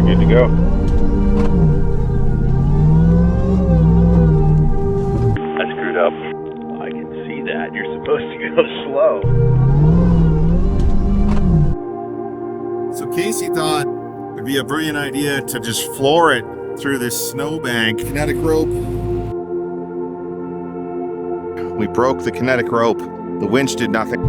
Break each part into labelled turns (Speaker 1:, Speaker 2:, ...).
Speaker 1: Good to go. I screwed up. I can see that. You're supposed to go slow.
Speaker 2: So Casey thought it'd be a brilliant idea to just floor it through this snowbank. Kinetic rope. We broke the kinetic rope. The winch did nothing.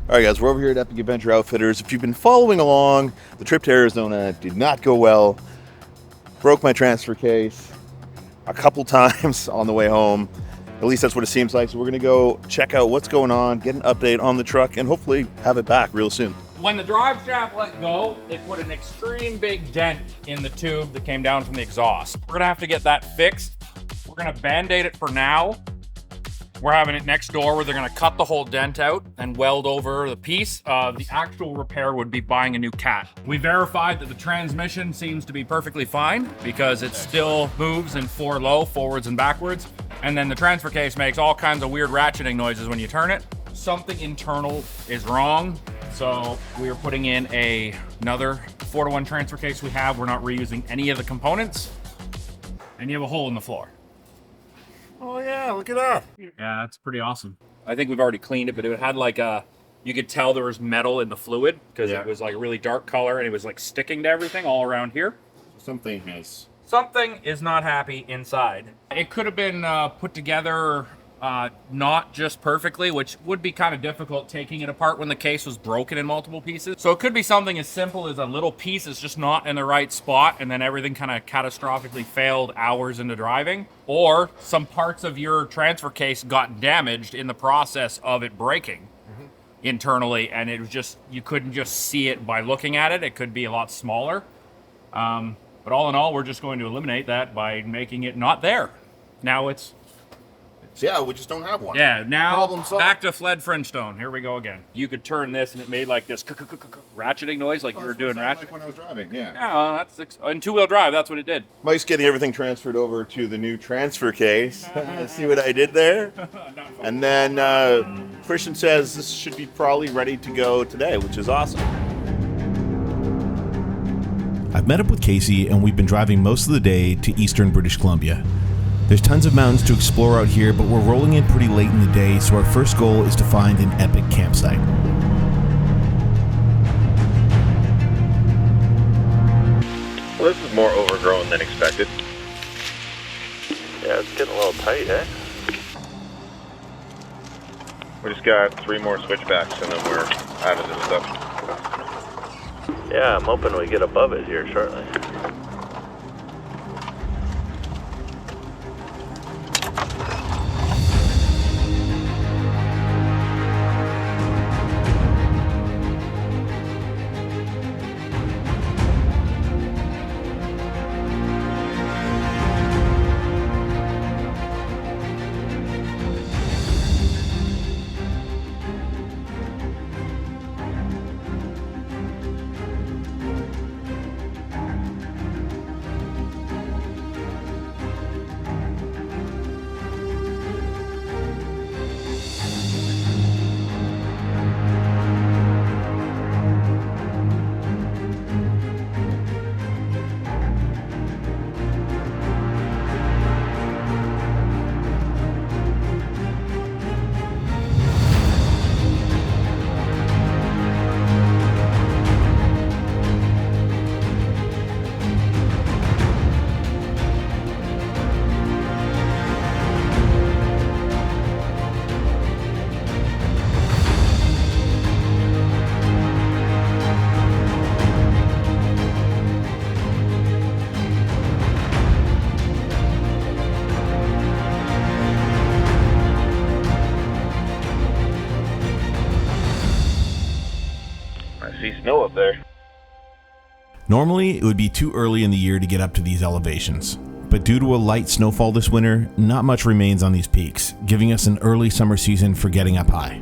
Speaker 2: All right, guys, we're over here at Epic Adventure Outfitters. If you've been following along, the trip to Arizona did not go well. Broke my transfer case a couple times on the way home. At least that's what it seems like. So we're gonna go check out what's going on, get an update on the truck, and hopefully have it back real soon.
Speaker 3: When the drive shaft let go, it put an extreme big dent in the tube that came down from the exhaust. We're gonna have to get that fixed. We're gonna Band-Aid it for now. We're having it next door where they're gonna cut the whole dent out and weld over the piece. The actual repair would be buying a new cat. We verified that the transmission seems to be perfectly fine because it still moves in 4-low, forwards and backwards. And then the transfer case makes all kinds of weird ratcheting noises when you turn it. Something internal is wrong. So we are putting in another 4-to-1 transfer case we have. We're not reusing any of the components. And you have a hole in the floor.
Speaker 2: Oh yeah, look at that.
Speaker 3: Yeah, that's pretty awesome. I think we've already cleaned it, but it had like you could tell there was metal in the fluid because it was like a really dark color and it was like sticking to everything all around here.
Speaker 2: Something
Speaker 3: is not happy inside. It could have been put together not just perfectly, which would be kind of difficult taking it apart when the case was broken in multiple pieces. So it could be something as simple as a little piece is just not in the right spot and then everything kind of catastrophically failed hours into driving. Or some parts of your transfer case got damaged in the process of it breaking internally, and it was just, you couldn't just see it by looking at it. It could be a lot smaller. But all in all, we're just going to eliminate that by making it not there. Now it's...
Speaker 2: Yeah, we just don't have one.
Speaker 3: Yeah, now
Speaker 2: Problem solved.
Speaker 3: back to Fled Flintstone. Here we go again. You could turn this and it made like this ratcheting noise like you were doing ratchet.
Speaker 2: Like when I was driving, yeah.
Speaker 3: Yeah, that's in 2-wheel drive, that's what it did.
Speaker 2: Mike's getting everything transferred over to the new transfer case. See what I did there? And then Christian says this should be probably ready to go today, which is awesome.
Speaker 4: I've met up with Casey and we've been driving most of the day to eastern British Columbia. There's tons of mountains to explore out here, but we're rolling in pretty late in the day, so our first goal is to find an epic campsite.
Speaker 1: Well, this is more overgrown than expected. Yeah, it's getting a little tight, eh? We just got 3 more switchbacks and then we're out of this stuff. Yeah, I'm hoping we get above it here shortly. Snow up there.
Speaker 4: Normally, it would be too early in the year to get up to these elevations, but due to a light snowfall this winter, not much remains on these peaks, giving us an early summer season for getting up high.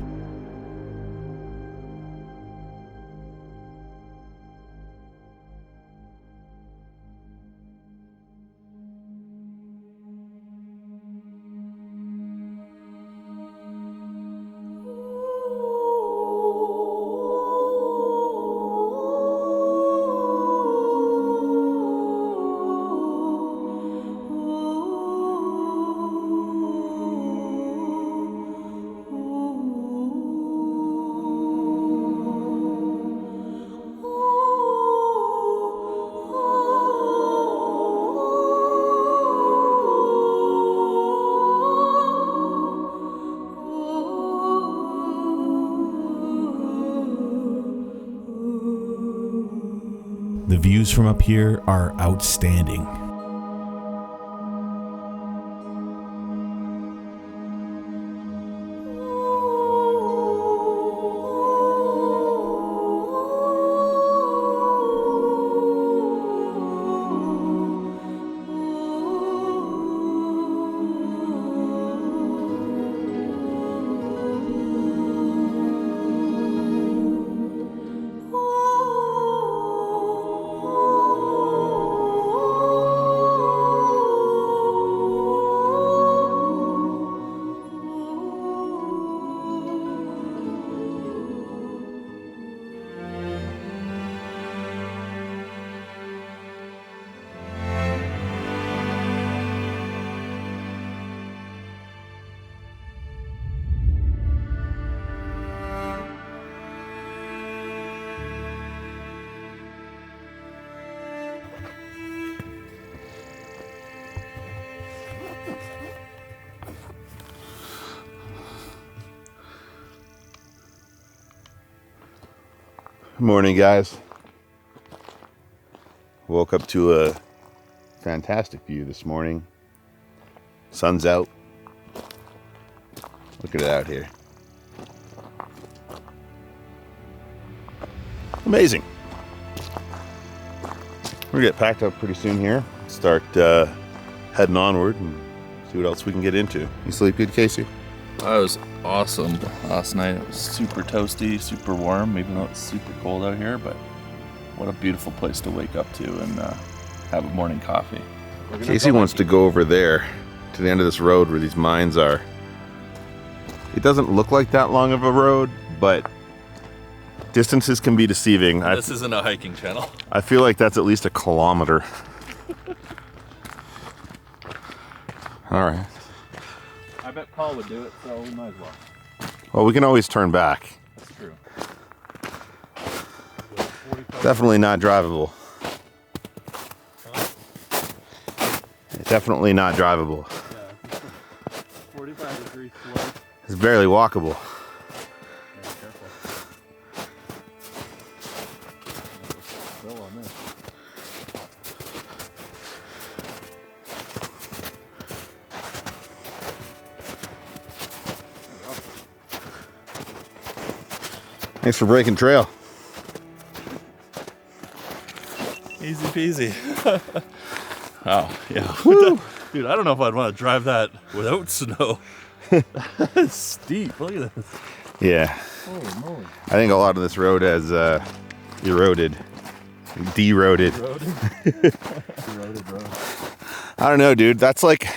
Speaker 4: views from up here are outstanding.
Speaker 2: Good morning, guys. Woke up to a fantastic view this morning. Sun's out. Look at it out here. Amazing. We're gonna get packed up pretty soon here. Start heading onward and see what else we can get into. You sleep good, Casey?
Speaker 5: That was awesome last night. It was super toasty, super warm, even though it's super cold out here, but what a beautiful place to wake up to and have a morning coffee.
Speaker 2: Casey wants to go over there to the end of this road where these mines are. It doesn't look like that long of a road, but distances can be deceiving.
Speaker 5: This isn't a hiking channel.
Speaker 2: I feel like that's at least a kilometer. All right.
Speaker 5: I bet Paul would do it, so we might as well.
Speaker 2: Well, we can always turn back.
Speaker 5: That's true.
Speaker 2: Definitely not drivable. Definitely not drivable.
Speaker 5: Yeah, 45 degree slope.
Speaker 2: It's barely walkable.
Speaker 5: Yeah, careful. Spill on this.
Speaker 2: Thanks for breaking trail.
Speaker 5: Easy peasy. Oh, yeah. Dude, I don't know if I'd want to drive that without snow. It's steep. Look at this.
Speaker 2: Yeah.
Speaker 5: Holy moly.
Speaker 2: I think a lot of this road has eroded. Deroded.
Speaker 5: Eroded road.
Speaker 2: I don't know, dude. That's like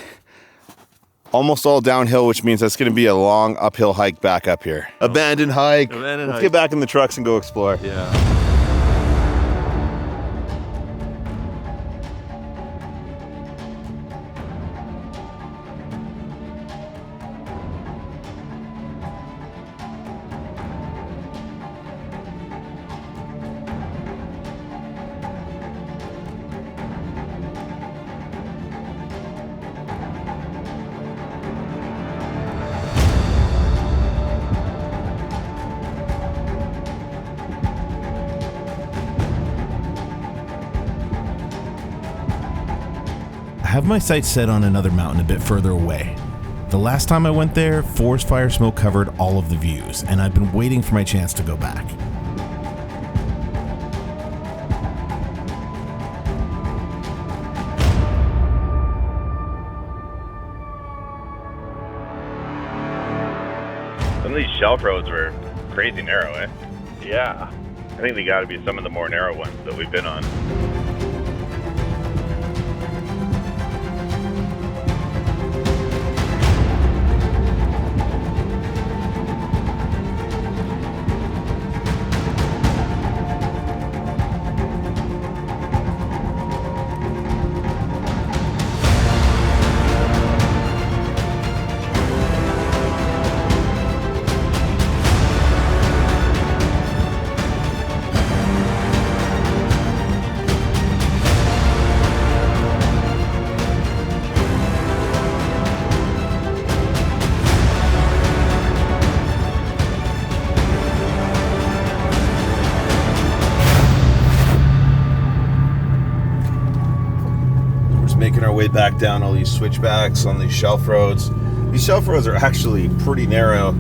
Speaker 2: almost all downhill, which means that's going to be a long uphill hike back up here. Abandoned hike. Let's get back in the trucks and go explore.
Speaker 5: Yeah.
Speaker 4: I have my sights set on another mountain a bit further away. The last time I went there, forest fire smoke covered all of the views, and I've been waiting for my chance to go back.
Speaker 1: Some of these shelf roads were crazy narrow, eh?
Speaker 3: Yeah.
Speaker 1: I think they gotta be some of the more narrow ones that we've been on.
Speaker 2: back down all these switchbacks on these shelf roads. These shelf roads are actually pretty narrow.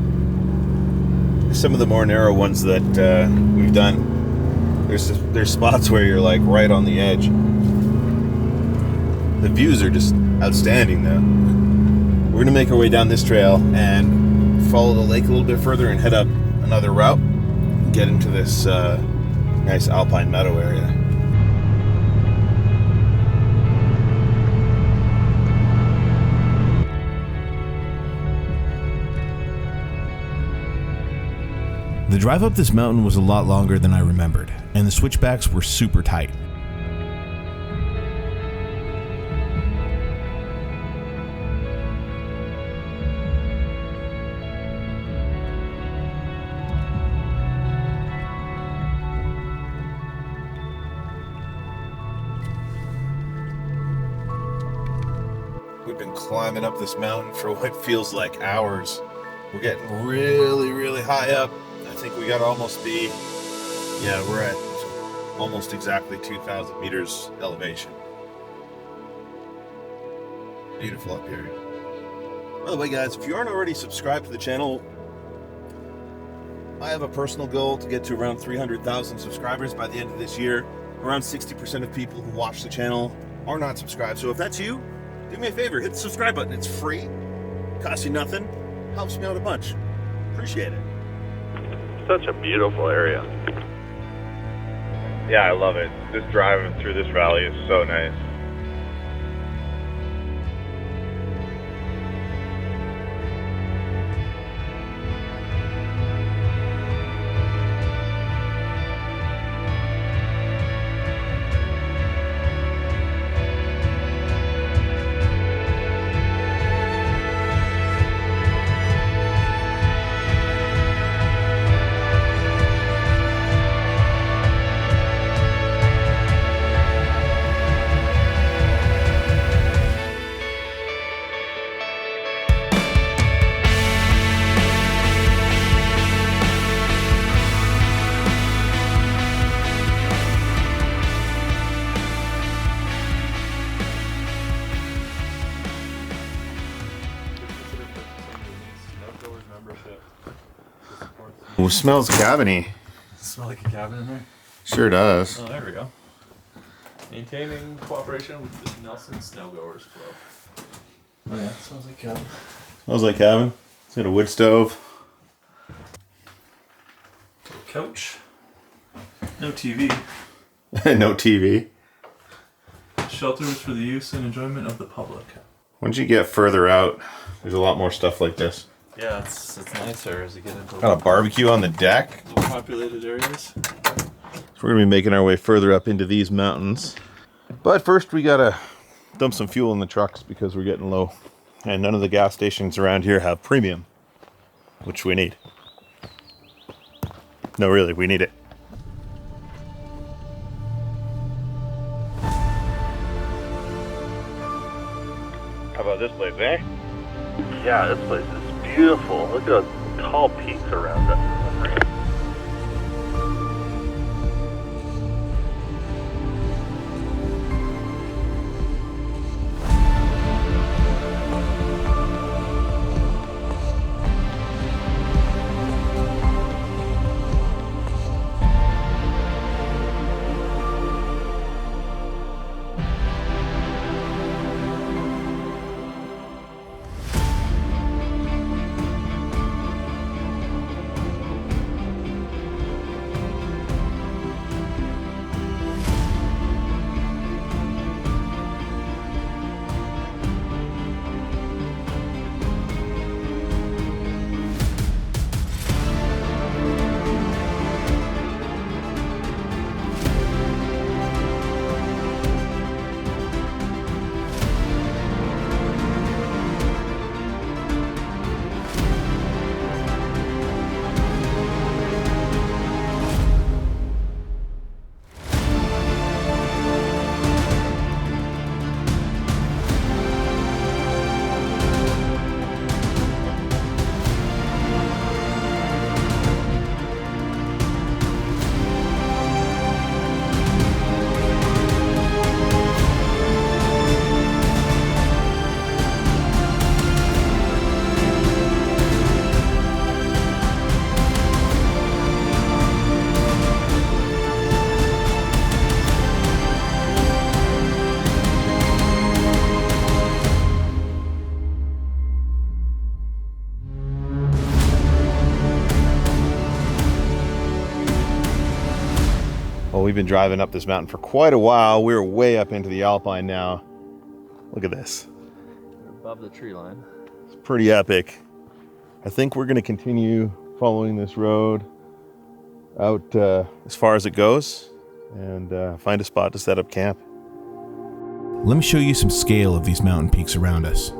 Speaker 2: Some of the more narrow ones that we've done, there's spots where you're like right on the edge. The views are just outstanding though. We're gonna make our way down this trail and follow the lake a little bit further and head up another route and get into this nice alpine meadow area.
Speaker 4: The drive up this mountain was a lot longer than I remembered, and the switchbacks were super tight.
Speaker 2: We've been climbing up this mountain for what feels like hours. We're getting really, really high up. I think we gotta almost be, yeah, we're at almost exactly 2,000 meters elevation. Beautiful up here. By the way, guys, if you aren't already subscribed to the channel, I have a personal goal to get to around 300,000 subscribers by the end of this year. Around 60% of people who watch the channel are not subscribed. So if that's you, do me a favor, hit the subscribe button. It's free, costs you nothing, helps me out a bunch. Appreciate it.
Speaker 1: Such a beautiful area. Yeah, I love it. This driving through this valley is so nice.
Speaker 2: Well, it smells cabiny.
Speaker 5: Smell like a cabin in there?
Speaker 2: Sure does.
Speaker 5: Oh, there we go. Maintaining cooperation with the Nelson Snowgoers Club. Oh yeah, smells like cabin.
Speaker 2: Smells like cabin. It's got a wood stove.
Speaker 5: Couch. No TV.
Speaker 2: No TV.
Speaker 5: Shelters for the use and enjoyment of the public.
Speaker 2: Once you get further out, there's a lot more stuff like this.
Speaker 5: Yeah, it's nicer as you get into
Speaker 2: Got a barbecue on the deck.
Speaker 5: low populated areas.
Speaker 2: So we're gonna be making our way further up into these mountains. But first we gotta dump some fuel in the trucks because we're getting low. And none of the gas stations around here have premium, which we need. No, really, we need it.
Speaker 1: How about this place, eh? Yeah, this place is beautiful. Look at those tall peaks around us.
Speaker 2: Well, we've been driving up this mountain for quite a while. We're way up into the Alpine now. Look at this.
Speaker 5: Above the tree line.
Speaker 2: It's pretty epic. I think we're going to continue following this road out as far as it goes and find a spot to set up camp.
Speaker 4: Let me show you some scale of these mountain peaks around us.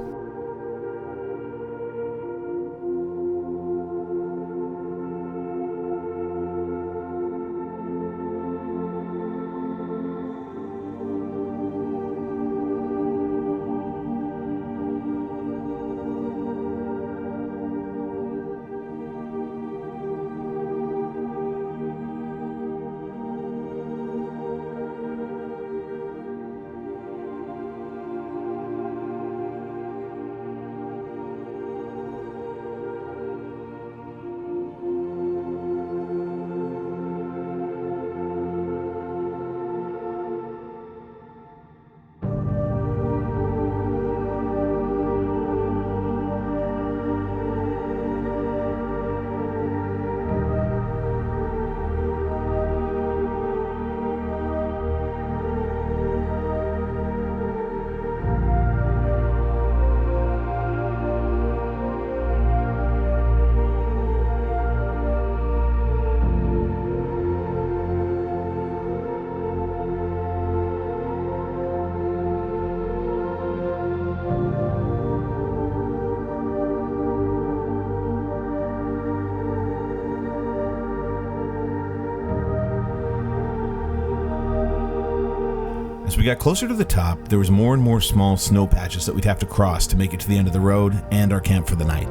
Speaker 4: As we got closer to the top, there was more and more small snow patches that we'd have to cross to make it to the end of the road and our camp for the night.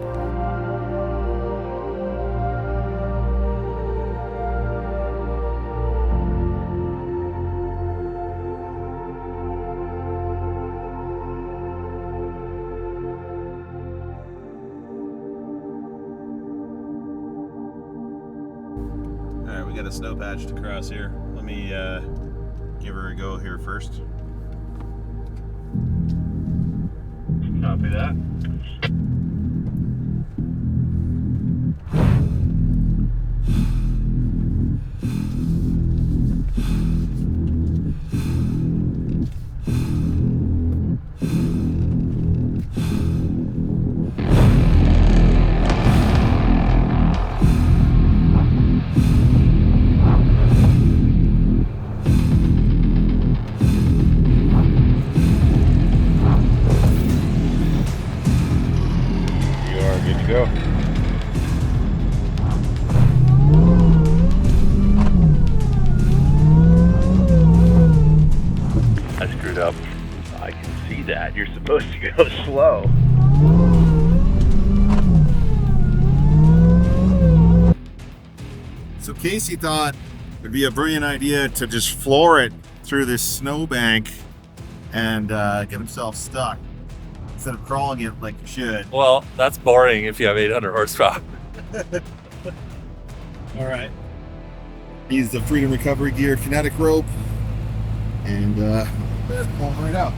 Speaker 2: All right, we got a snow patch to cross here. Let me give her a go here first.
Speaker 1: Copy that. Go. I screwed up. I can see that. You're supposed to go slow.
Speaker 2: So Casey thought it'd be a brilliant idea to just floor it through this snowbank and get himself stuck instead of crawling it like you should.
Speaker 5: Well, that's boring if you have 800 horsepower.
Speaker 2: All right. Use the Freedom Recovery Gear kinetic rope and pull him right out.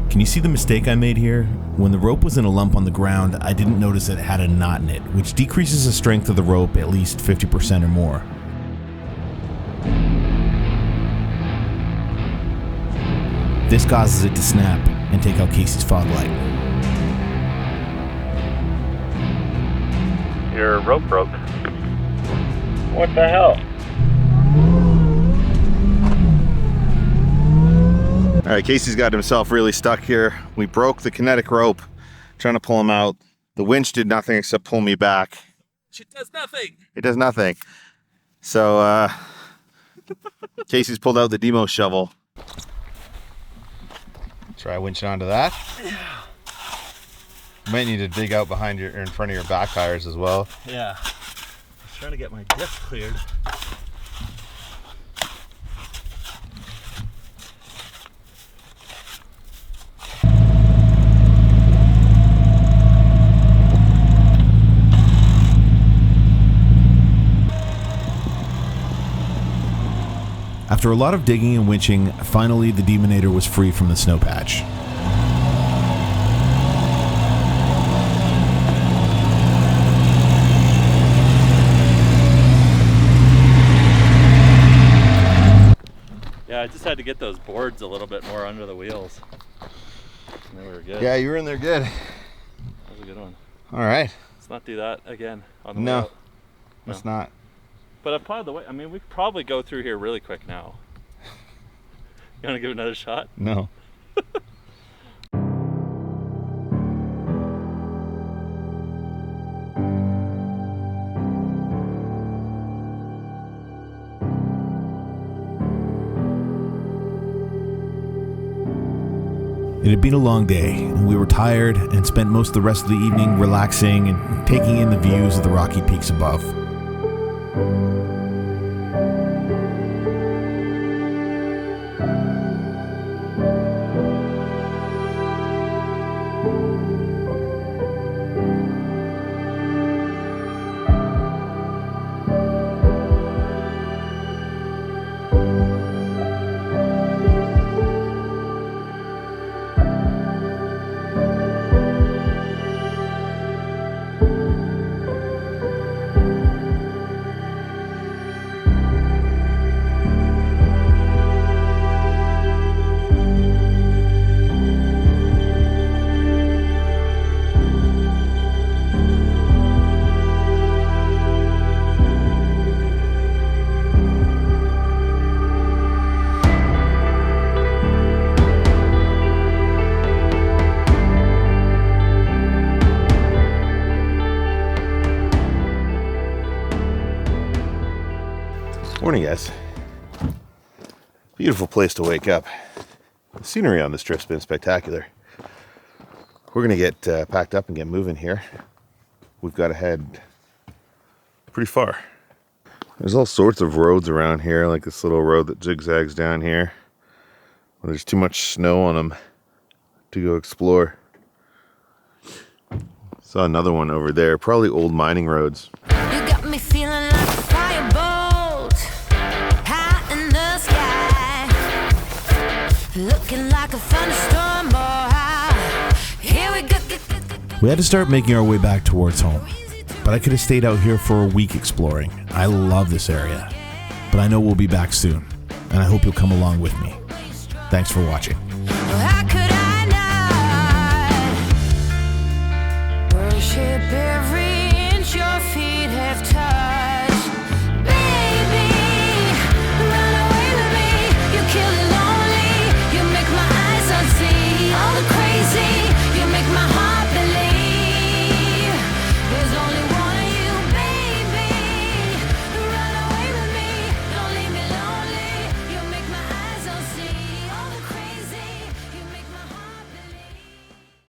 Speaker 4: Can you see the mistake I made here? When the rope was in a lump on the ground, I didn't notice it had a knot in it, which decreases the strength of the rope at least 50% or more. This causes it to snap and take out Casey's fog light.
Speaker 1: Your rope broke. What the hell?
Speaker 2: All right, Casey's got himself really stuck here. We broke the kinetic rope trying to pull him out. The winch did nothing except pull me back.
Speaker 5: It does nothing.
Speaker 2: It does nothing. So Casey's pulled out the demo shovel. Try winching onto that. You might need to dig out behind your, or in front of your back tires as well.
Speaker 5: Yeah. I was trying to get my disc cleared.
Speaker 4: After a lot of digging and winching, finally the Demonator was free from the snow patch.
Speaker 5: I just had to get those boards a little bit more under the wheels. And then we were good.
Speaker 2: Yeah, you were in there good.
Speaker 5: That was a good one.
Speaker 2: All right.
Speaker 5: Let's not do that again on the way
Speaker 2: No,
Speaker 5: out.
Speaker 2: let's not.
Speaker 5: But by the way, I mean, we could probably go through here really quick now. You want to give it another shot?
Speaker 2: No.
Speaker 4: It had been a long day, and we were tired and spent most of the rest of the evening relaxing and taking in the views of the rocky peaks above.
Speaker 2: Morning, guys. Beautiful place to wake up. The scenery on this trip's been spectacular. We're gonna get packed up and get moving here. We've got to head pretty far. There's all sorts of roads around here, like this little road that zigzags down here. Well, there's too much snow on them to go explore. Saw another one over there, probably old mining roads.
Speaker 6: You got me feeling like a firebolt high in the sky, looking like a thunderstorm. Here we go.
Speaker 4: We had to start making our way back towards home, but I could have stayed out here for a week exploring. I love this area, but I know we'll be back soon, and I hope you'll come along with me. Thanks for watching.
Speaker 6: I